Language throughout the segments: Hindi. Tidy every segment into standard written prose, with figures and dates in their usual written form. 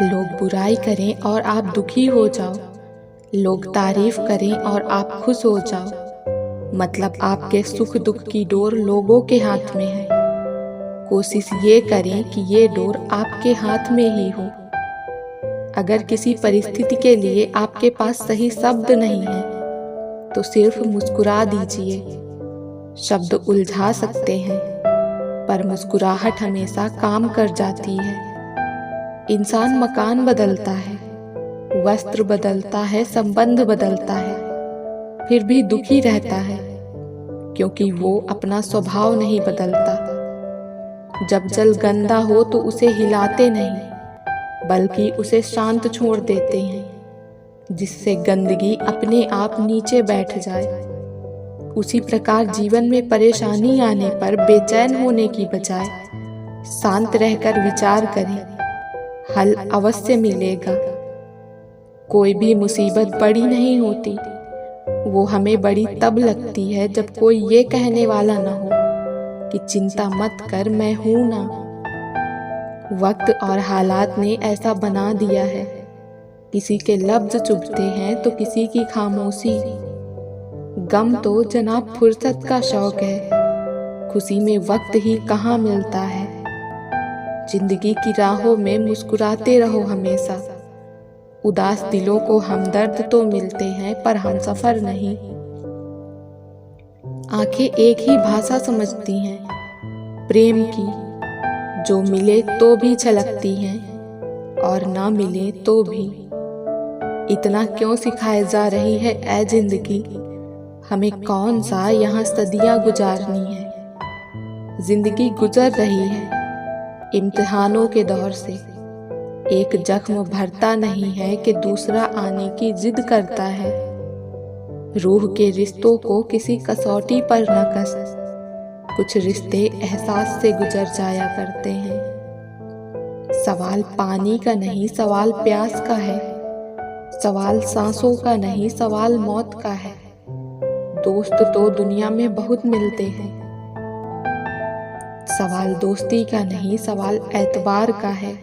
लोग बुराई करें और आप दुखी हो जाओ, लोग तारीफ करें और आप खुश हो जाओ। मतलब आपके सुख दुख की डोर लोगों के हाथ में है। कोशिश ये करें कि ये डोर आपके हाथ में ही हो। अगर किसी परिस्थिति के लिए आपके पास सही शब्द नहीं है तो सिर्फ मुस्कुरा दीजिए। शब्द उलझा सकते हैं पर मुस्कुराहट हमेशा काम कर जाती है। इंसान मकान बदलता है, वस्त्र बदलता है, संबंध बदलता है, फिर भी दुखी रहता है क्योंकि वो अपना स्वभाव नहीं बदलता। जब जल गंदा हो तो उसे हिलाते नहीं बल्कि उसे शांत छोड़ देते हैं जिससे गंदगी अपने आप नीचे बैठ जाए। उसी प्रकार जीवन में परेशानी आने पर बेचैन होने की बजाय शांत रहकर विचार करें, हल अवश्य मिलेगा। कोई भी मुसीबत बड़ी नहीं होती, वो हमें बड़ी तब लगती है जब कोई ये कहने वाला ना हो कि चिंता मत कर, मैं हूं ना। वक्त और हालात ने ऐसा बना दिया है, किसी के लफ्ज चुभते हैं तो किसी की खामोशी। गम तो जनाब फुर्सत का शौक है, खुशी में वक्त ही कहाँ मिलता है। जिंदगी की राहों में मुस्कुराते रहो हमेशा। उदास दिलों को हमदर्द तो मिलते हैं पर हमसफर नहीं। आंखें एक ही भाषा समझती हैं, प्रेम की, जो मिले तो भी छलकती हैं और ना मिले तो भी। इतना क्यों सिखाए जा रही है ऐ जिंदगी, हमें कौन सा यहाँ सदियाँ गुजारनी है। जिंदगी गुजर रही है इम्तिहानों के दौर से। एक जख्म भरता नहीं है कि दूसरा आने की जिद करता है। रूह के रिश्तों को किसी कसौटी पर न कस, कुछ रिश्ते एहसास से गुजर जाया करते हैं। सवाल पानी का नहीं, सवाल प्यास का है। सवाल सांसों का नहीं, सवाल मौत का है। दोस्त तो दुनिया में बहुत मिलते हैं, सवाल दोस्ती का नहीं, सवाल एतबार का है।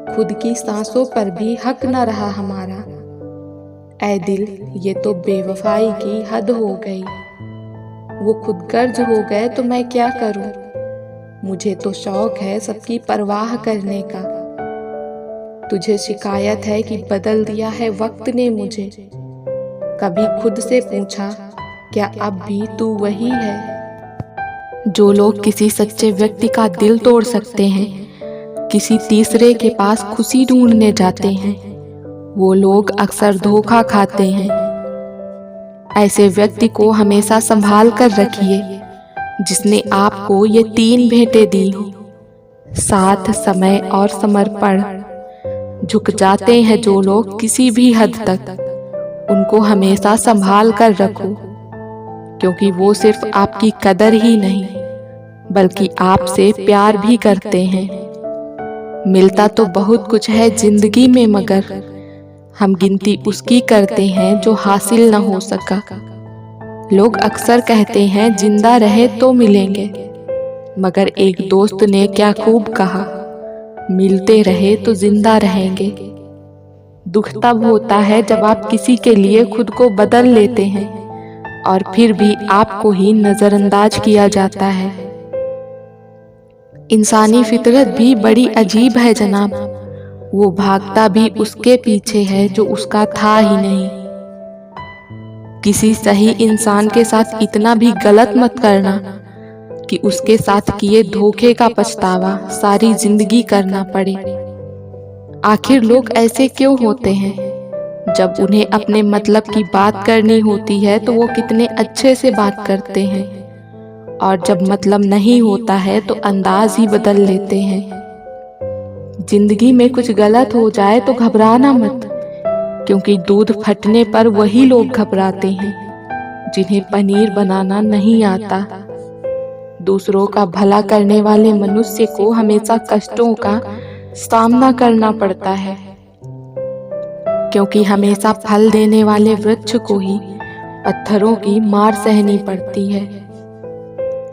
खुद की सांसों पर भी हक न रहा हमारा। ऐ दिल, ये तो बेवफाई की हद हो गई। वो खुद गर्ज हो गए तो मैं क्या करूं। मुझे तो शौक है सबकी परवाह करने का। तुझे शिकायत है कि बदल दिया है वक्त ने मुझे। कभी खुद से पूछा, क्या अब भी तू वही है। जो लोग किसी सच्चे व्यक्ति का दिल तोड़ सकते हैं, किसी तीसरे के पास खुशी ढूंढने जाते हैं, वो लोग अक्सर धोखा खाते हैं। ऐसे व्यक्ति को हमेशा संभाल कर रखिए जिसने आपको ये 3 भेंटें दी हो, साथ, समय और समर्पण। झुक जाते हैं जो लोग किसी भी हद तक, उनको हमेशा संभाल कर रखो क्योंकि वो सिर्फ आपकी कदर ही नहीं बल्कि आपसे प्यार भी करते हैं। मिलता तो बहुत कुछ है जिंदगी में मगर हम गिनती उसकी करते हैं जो हासिल न हो सका। लोग अक्सर कहते हैं जिंदा रहे तो मिलेंगे, मगर एक दोस्त ने क्या खूब कहा, मिलते रहे तो जिंदा रहेंगे। दुख तब होता है जब आप किसी के लिए खुद को बदल लेते हैं और फिर भी आपको ही नजरअंदाज किया जाता है। इंसानी फितरत भी बड़ी अजीब है जनाब, वो भागता भी उसके पीछे है जो उसका था ही नहीं। किसी सही इंसान के साथ इतना भी गलत मत करना कि उसके साथ किए धोखे का पछतावा सारी जिंदगी करना पड़े। आखिर लोग ऐसे क्यों होते हैं? जब उन्हें अपने मतलब की बात करनी होती है तो वो कितने अच्छे से बात करते हैं और जब मतलब नहीं होता है तो अंदाज ही बदल लेते हैं। जिंदगी में कुछ गलत हो जाए तो घबराना मत, क्योंकि दूध फटने पर वही लोग घबराते हैं जिन्हें पनीर बनाना नहीं आता। दूसरों का भला करने वाले मनुष्य को हमेशा कष्टों का सामना करना पड़ता है, क्योंकि हमेशा फल देने वाले वृक्ष को ही पत्थरों की मार सहनी पड़ती है।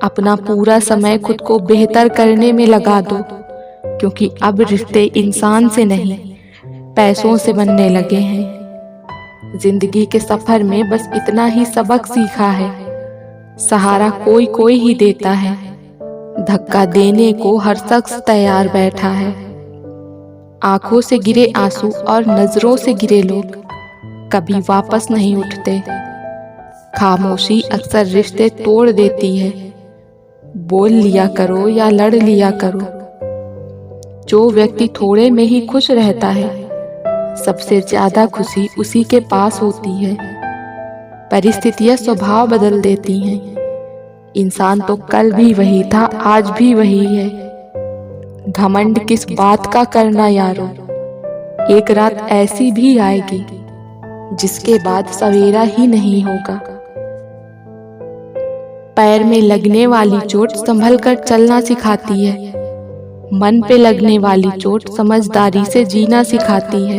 अपना पूरा समय खुद को बेहतर करने में लगा दो, क्योंकि अब रिश्ते इंसान से नहीं पैसों से बनने लगे हैं। जिंदगी के सफर में बस इतना ही सबक सीखा है, सहारा कोई कोई ही देता है, धक्का देने को हर शख्स तैयार बैठा है। आंखों से गिरे आंसू और नजरों से गिरे लोग कभी वापस नहीं उठते। खामोशी अक्सर रिश्ते तोड़ देती है। बोल लिया करो या लड़ लिया करो। जो व्यक्ति थोड़े में ही खुश रहता है, सबसे ज्यादा खुशी उसी के पास होती है। परिस्थितियां स्वभाव बदल देती हैं। इंसान तो कल भी वही था, आज भी वही है। घमंड किस बात का करना यारो, एक रात ऐसी भी आएगी जिसके बाद सवेरा ही नहीं होगा। पैर में लगने वाली चोट संभल कर चलना सिखाती है। मन पे लगने वाली चोट समझदारी से जीना सिखाती है।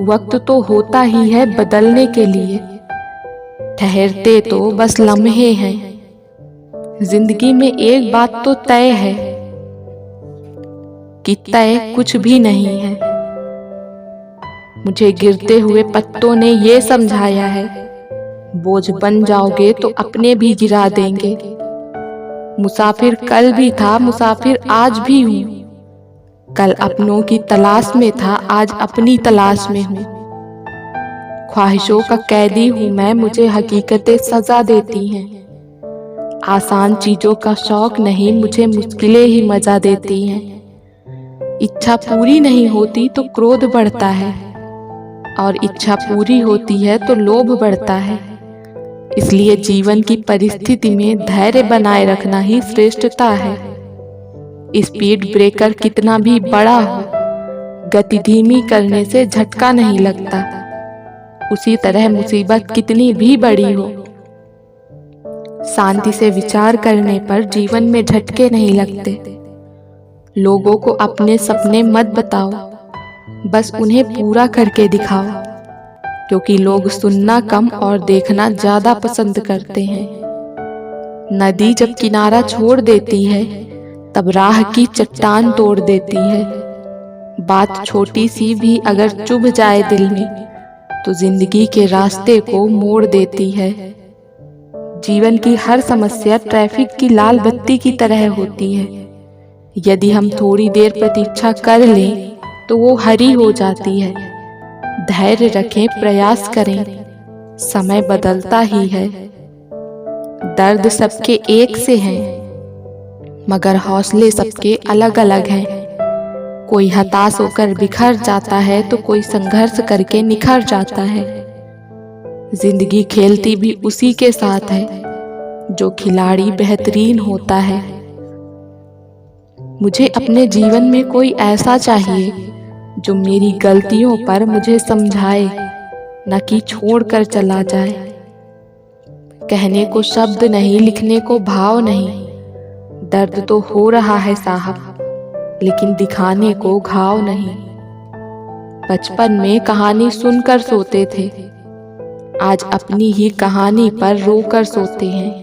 वक्त तो होता ही है बदलने के लिए, ठहरते तो बस लम्हे हैं। जिंदगी में एक बात तो तय है कि तय कुछ भी नहीं है। मुझे गिरते हुए पत्तों ने ये समझाया है, बोझ बन जाओगे तो अपने भी गिरा देंगे। मुसाफिर कल भी था, मुसाफिर आज भी हूँ। कल अपनों की तलाश में था, आज अपनी तलाश में हूँ। ख्वाहिशों का कैदी हूँ मैं, मुझे हकीकतें सजा देती हैं। आसान चीजों का शौक नहीं, मुझे मुश्किलें ही मजा देती हैं। इच्छा पूरी नहीं होती तो क्रोध बढ़ता है, और इच्छा पूरी होती है तो लोभ बढ़ता है। इसलिए जीवन की परिस्थिति में धैर्य बनाए रखना ही श्रेष्ठता है। स्पीड ब्रेकर कितना भी बड़ा हो, गति धीमी करने से झटका नहीं लगता। उसी तरह मुसीबत कितनी भी बड़ी हो, शांति से विचार करने पर जीवन में झटके नहीं लगते। लोगों को अपने सपने मत बताओ, बस उन्हें पूरा करके दिखाओ, क्योंकि लोग सुनना कम और देखना ज्यादा पसंद करते हैं। नदी जब किनारा छोड़ देती है, तब राह की चट्टान तोड़ देती है। बात छोटी सी भी अगर चुभ जाए दिल में, तो जिंदगी के रास्ते को मोड़ देती है। जीवन की हर समस्या ट्रैफिक की लाल बत्ती की तरह होती है। यदि हम थोड़ी देर प्रतीक्षा कर लें, तो वो हरी हो जाती है। धैर्य रखें, प्रयास करें, समय बदलता ही है। दर्द सबके एक से हैं, मगर हौसले सबके अलग अलग हैं। कोई हताश होकर बिखर जाता है, तो कोई संघर्ष करके निखर जाता है। जिंदगी खेलती भी उसी के साथ है, जो खिलाड़ी बेहतरीन होता है। मुझे अपने जीवन में कोई ऐसा चाहिए जो मेरी गलतियों पर मुझे समझाए, न कि छोड़कर चला जाए। कहने को शब्द नहीं, लिखने को भाव नहीं। दर्द तो हो रहा है साहब, लेकिन दिखाने को घाव नहीं। बचपन में कहानी सुनकर सोते थे, आज अपनी ही कहानी पर रोकर सोते हैं।